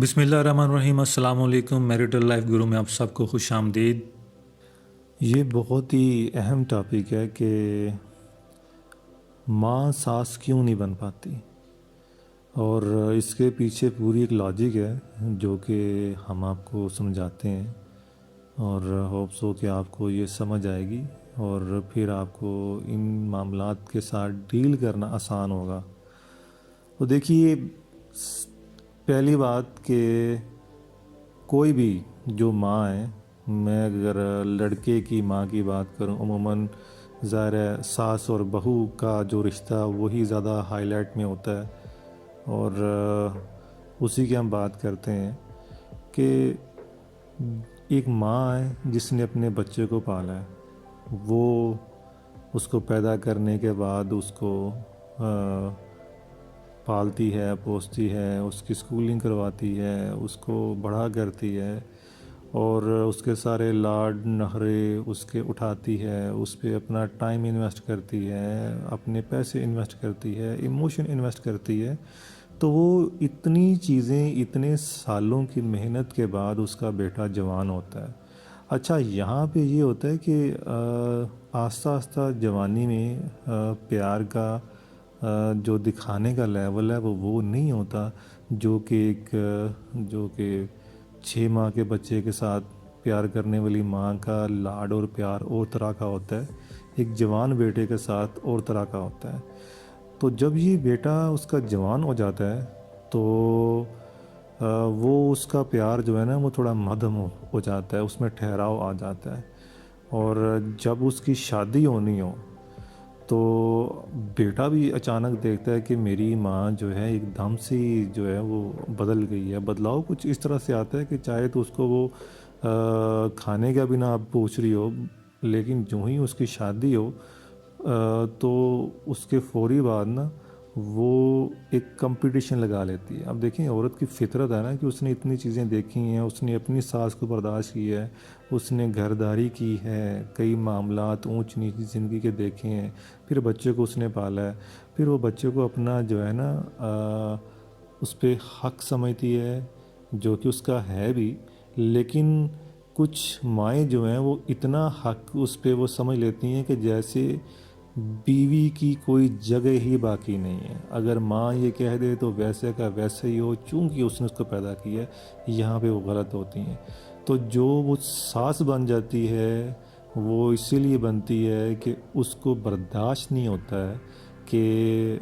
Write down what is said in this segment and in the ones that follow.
بسم اللہ الرحمن الرحیم۔ السلام علیکم۔ میریٹل لائف گرو میں آپ سب کو خوش آمدید۔ یہ بہت ہی اہم ٹاپک ہے کہ ماں ساس کیوں نہیں بن پاتی، اور اس کے پیچھے پوری ایک لاجک ہے جو کہ ہم آپ کو سمجھاتے ہیں، اور ہوپ سو کہ آپ کو یہ سمجھ آئے گی اور پھر آپ کو ان معاملات کے ساتھ ڈیل کرنا آسان ہوگا۔ تو دیکھیے، پہلی بات کہ کوئی بھی جو ماں ہے، میں اگر لڑکے کی ماں کی بات کروں، عموماً ظاہر ہے ساس اور بہو کا جو رشتہ وہی زیادہ ہائی لائٹ میں ہوتا ہے، اور اسی کی ہم بات کرتے ہیں کہ ایک ماں ہے جس نے اپنے بچے کو پالا ہے، وہ اس کو پیدا کرنے کے بعد اس کو پالتی ہے، پوستی ہے، اس کی سکولنگ کرواتی ہے، اس کو بڑا کرتی ہے، اور اس کے سارے لاڈ نخرے اس کے اٹھاتی ہے، اس پہ اپنا ٹائم انویسٹ کرتی ہے، اپنے پیسے انویسٹ کرتی ہے، ایموشن انویسٹ کرتی ہے۔ تو وہ اتنی چیزیں اتنے سالوں کی محنت کے بعد اس کا بیٹا جوان ہوتا ہے۔ اچھا، یہاں پہ یہ ہوتا ہے کہ آہستہ آہستہ جوانی میں پیار کا جو دکھانے کا لیول ہے وہ نہیں ہوتا جو کہ 6 ماہ کے بچے کے ساتھ پیار کرنے والی ماں کا لاڈ اور پیار اور طرح کا ہوتا ہے، ایک جوان بیٹے کے ساتھ اور طرح کا ہوتا ہے۔ تو جب یہ بیٹا اس کا جوان ہو جاتا ہے تو وہ اس کا پیار جو ہے نا وہ تھوڑا مدھم ہو جاتا ہے، اس میں ٹھہراؤ آ جاتا ہے، اور جب اس کی شادی ہونی ہو تو بیٹا بھی اچانک دیکھتا ہے کہ میری ماں جو ہے ایک دم سے جو ہے وہ بدل گئی ہے۔ بدلاؤ کچھ اس طرح سے آتا ہے کہ چاہے تو اس کو وہ کھانے کا بھی نہ آپ پوچھ رہی ہو، لیکن جو ہی اس کی شادی ہو تو اس کے فوری بعد نا وہ ایک کمپٹیشن لگا لیتی ہے۔ اب دیکھیں، عورت کی فطرت ہے نا کہ اس نے اتنی چیزیں دیکھی ہیں، اس نے اپنی ساس کو برداشت کی ہے، اس نے گھرداری کی ہے، کئی معاملات اونچ نیچ زندگی کے دیکھے ہیں، پھر بچے کو اس نے پالا ہے، پھر وہ بچے کو اپنا جو ہے نا اس پہ حق سمجھتی ہے، جو کہ اس کا ہے بھی، لیکن کچھ مائیں جو ہیں وہ اتنا حق اس پہ وہ سمجھ لیتی ہیں کہ جیسے بیوی کی کوئی جگہ ہی باقی نہیں ہے۔ اگر ماں یہ کہہ دے تو ویسے کا ویسے ہی ہو، چونکہ اس نے اس کو پیدا کیا ہے، یہاں پہ وہ غلط ہوتی ہیں۔ تو جو وہ ساس بن جاتی ہے وہ اسی لیے بنتی ہے کہ اس کو برداشت نہیں ہوتا ہے کہ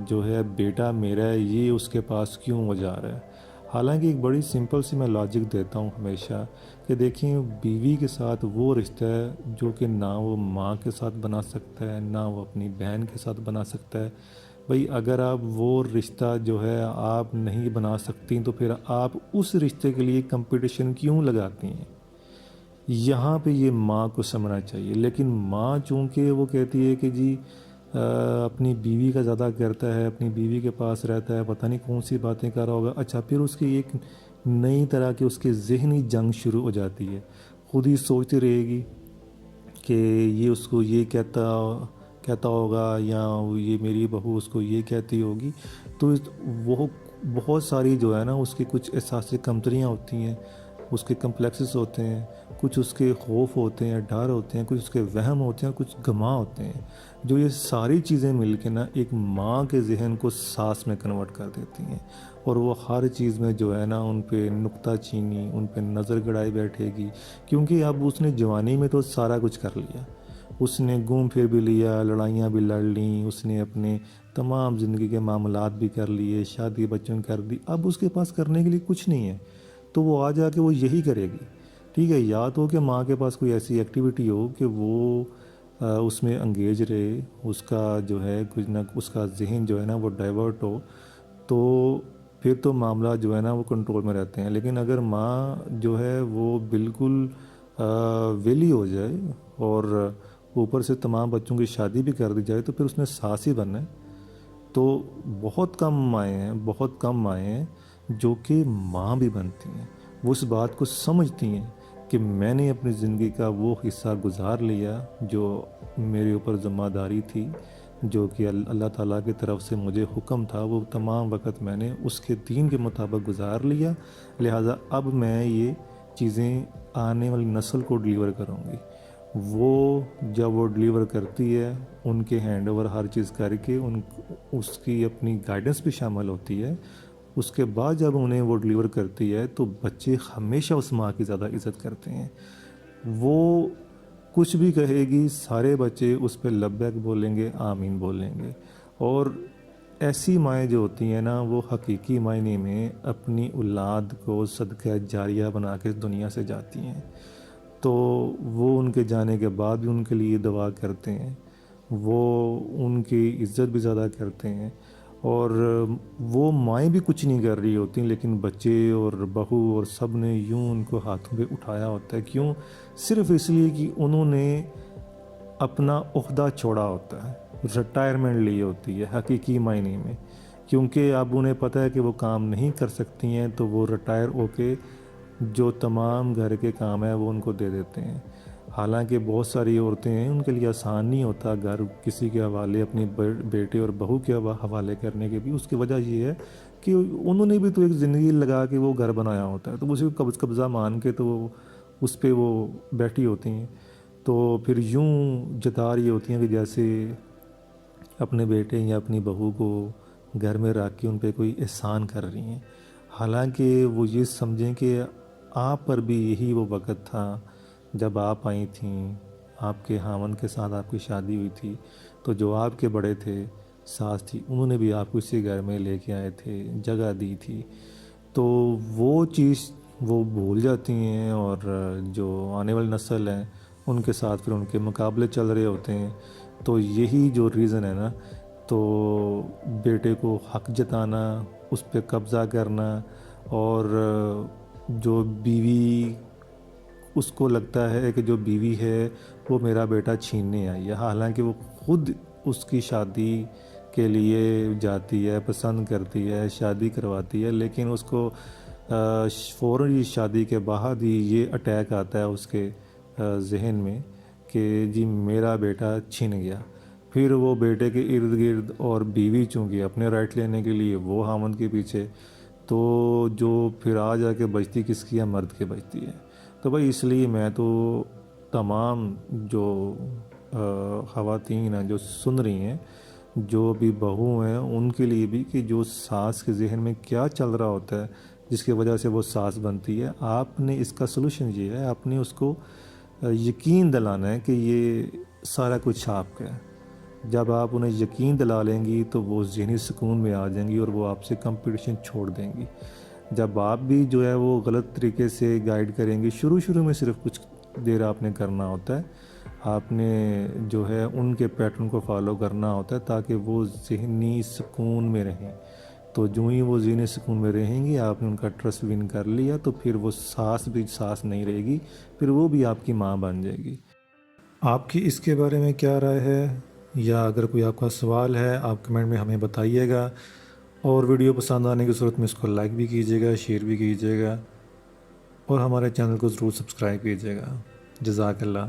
جو ہے بیٹا میرا ہے، یہ اس کے پاس کیوں ہو جا رہا ہے۔ حالانکہ ایک بڑی سمپل سی میں لاجک دیتا ہوں ہمیشہ کہ دیکھیں، بیوی کے ساتھ وہ رشتہ ہے جو کہ نہ وہ ماں کے ساتھ بنا سکتا ہے، نہ وہ اپنی بہن کے ساتھ بنا سکتا ہے۔ بھئی اگر آپ وہ رشتہ جو ہے آپ نہیں بنا سکتی تو پھر آپ اس رشتے کے لیے کمپٹیشن کیوں لگاتی ہیں؟ یہاں پہ یہ ماں کو سمجھنا چاہیے۔ لیکن ماں چونکہ وہ کہتی ہے کہ جی اپنی بیوی کا زیادہ کرتا ہے، اپنی بیوی کے پاس رہتا ہے، پتہ نہیں کون سی باتیں کر رہا ہوگا۔ اچھا، پھر اس کی ایک نئی طرح کی اس کی ذہنی جنگ شروع ہو جاتی ہے، خود ہی سوچتی رہے گی کہ یہ اس کو یہ کہتا ہوگا، یا یہ میری بہو اس کو یہ کہتی ہوگی۔ تو وہ بہت ساری جو ہے نا اس کی کچھ احساسی کمتریاں ہوتی ہیں، اس کے کمپلیکسز ہوتے ہیں، کچھ اس کے خوف ہوتے ہیں، ڈر ہوتے ہیں، کچھ اس کے وہم ہوتے ہیں، کچھ گماں ہوتے ہیں، جو یہ ساری چیزیں مل کے نا ایک ماں کے ذہن کو ساس میں کنورٹ کر دیتی ہیں، اور وہ ہر چیز میں جو ہے نا ان پہ نکتہ چینی، ان پہ نظر گڑائی بیٹھے گی، کیونکہ اب اس نے جوانی میں تو سارا کچھ کر لیا، اس نے گھوم پھر بھی لیا، لڑائیاں بھی لڑ لیں، اس نے اپنے تمام زندگی کے معاملات بھی کر لیے، شادی بچوں کر دی، اب اس کے پاس کرنے کے لیے کچھ نہیں ہے۔ تو وہ آ جا کے وہ یہی کرے گی، ٹھیک ہے، یا تو کہ ماں کے پاس کوئی ایسی ایکٹیویٹی ہو کہ وہ اس میں انگیج رہے، اس کا جو ہے کچھ نہ اس کا ذہن جو ہے نا وہ ڈائیورٹ ہو، تو پھر تو معاملہ جو ہے نا وہ کنٹرول میں رہتے ہیں۔ لیکن اگر ماں جو ہے وہ بالکل ویلی ہو جائے اور اوپر سے تمام بچوں کی شادی بھی کر دی جائے تو پھر اس نے ساس ہی بننا ہے۔ تو بہت کم مائیں ہیں جو کہ ماں بھی بنتی ہیں، وہ اس بات کو سمجھتی ہیں کہ میں نے اپنی زندگی کا وہ حصہ گزار لیا جو میرے اوپر ذمہ داری تھی، جو کہ اللہ تعالیٰ کی طرف سے مجھے حکم تھا، وہ تمام وقت میں نے اس کے دین کے مطابق گزار لیا، لہٰذا اب میں یہ چیزیں آنے والی نسل کو ڈلیور کروں گی۔ وہ جب وہ ڈلیور کرتی ہے، ان کے ہینڈ اوور ہر چیز کر کے اس کی اپنی گائیڈنس بھی شامل ہوتی ہے، اس کے بعد جب انہیں وہ ڈلیور کرتی ہے تو بچے ہمیشہ اس ماں کی زیادہ عزت کرتے ہیں۔ وہ کچھ بھی کہے گی، سارے بچے اس پہ لبیک بولیں گے، آمین بولیں گے۔ اور ایسی مائیں جو ہوتی ہیں نا، وہ حقیقی معنی میں اپنی اولاد کو صدقہ جاریہ بنا کے دنیا سے جاتی ہیں، تو وہ ان کے جانے کے بعد بھی ان کے لیے دعا کرتے ہیں، وہ ان کی عزت بھی زیادہ کرتے ہیں، اور وہ مائیں بھی کچھ نہیں کر رہی ہوتی، لیکن بچے اور بہو اور سب نے یوں ان کو ہاتھوں پہ اٹھایا ہوتا ہے۔ کیوں؟ صرف اس لیے کہ انہوں نے اپنا عہدہ چھوڑا ہوتا ہے، ریٹائرمنٹ لی ہوتی ہے حقیقی معنی میں، کیونکہ اب انہیں پتہ ہے کہ وہ کام نہیں کر سکتی ہیں، تو وہ ریٹائر ہو کے جو تمام گھر کے کام ہے وہ ان کو دے دیتے ہیں۔ حالانکہ بہت ساری عورتیں ہیں، ان کے لیے آسان نہیں ہوتا گھر کسی کے حوالے، اپنی بیٹے اور بہو کے حوالے کرنے کے بھی۔ اس کی وجہ یہ ہے کہ انہوں نے بھی تو ایک زندگی لگا کے وہ گھر بنایا ہوتا ہے، تو اسی کو قبضہ مان کے تو اس پہ وہ بیٹھی ہوتی ہیں، تو پھر یوں جتا رہی ہوتی ہیں کہ جیسے اپنے بیٹے یا اپنی بہو کو گھر میں رکھ کے ان پہ کوئی احسان کر رہی ہیں۔ حالانکہ وہ یہ سمجھیں کہ آپ پر بھی یہی وہ وقت تھا جب آپ آئی تھیں، آپ کے خاوند کے ساتھ آپ کی شادی ہوئی تھی، تو جو آپ کے بڑے تھے، ساس تھی، انہوں نے بھی آپ کو اسی گھر میں لے کے آئے تھے، جگہ دی تھی۔ تو وہ چیز وہ بھول جاتی ہیں، اور جو آنے والی نسل ہے ان کے ساتھ پھر ان کے مقابلے چل رہے ہوتے ہیں۔ تو یہی جو ریزن ہے نا، تو بیٹے کو حق جتانا، اس پہ قبضہ کرنا، اور جو بیوی، اس کو لگتا ہے کہ جو بیوی ہے وہ میرا بیٹا چھیننے آئی ہے، حالانکہ وہ خود اس کی شادی کے لیے جاتی ہے، پسند کرتی ہے، شادی کرواتی ہے، لیکن اس کو فوراً شادی کے بعد ہی یہ اٹیک آتا ہے اس کے ذہن میں کہ جی میرا بیٹا چھن گیا۔ پھر وہ بیٹے کے ارد گرد، اور بیوی چونکہ اپنے رائٹ لینے کے لیے وہ خاوند کے پیچھے، تو جو پھر آ جا کے بچتی کس کی ہے؟ مرد کے بچتی ہے۔ تو بھائی اس لیے میں تو تمام جو خواتین ہیں جو سن رہی ہیں، جو بھی بہو ہیں، ان کے لیے بھی کہ جو ساس کے ذہن میں کیا چل رہا ہوتا ہے جس کی وجہ سے وہ ساس بنتی ہے، آپ نے اس کا سلوشن یہ ہے، آپ نے اس کو یقین دلانا ہے کہ یہ سارا کچھ آپ کا ہے۔ جب آپ انہیں یقین دلا لیں گی تو وہ ذہنی سکون میں آ جائیں گی، اور وہ آپ سے کمپٹیشن چھوڑ دیں گی۔ جب آپ بھی جو ہے وہ غلط طریقے سے گائیڈ کریں گے، شروع میں صرف کچھ دیر آپ نے کرنا ہوتا ہے، آپ نے جو ہے ان کے پیٹرن کو فالو کرنا ہوتا ہے تاکہ وہ ذہنی سکون میں رہیں۔ تو جو ہی وہ ذہنی سکون میں رہیں گی، آپ نے ان کا ٹرسٹ ون کر لیا، تو پھر وہ ساس بھی ساس نہیں رہے گی، پھر وہ بھی آپ کی ماں بن جائے گی۔ آپ کی اس کے بارے میں کیا رائے ہے؟ یا اگر کوئی آپ کا سوال ہے، آپ کمنٹ میں ہمیں بتائیے گا، اور ویڈیو پسند آنے کی صورت میں اس کو لائک بھی کیجیے گا، شیئر بھی کیجیے گا، اور ہمارے چینل کو ضرور سبسکرائب کیجیے گا۔ جزاک اللہ۔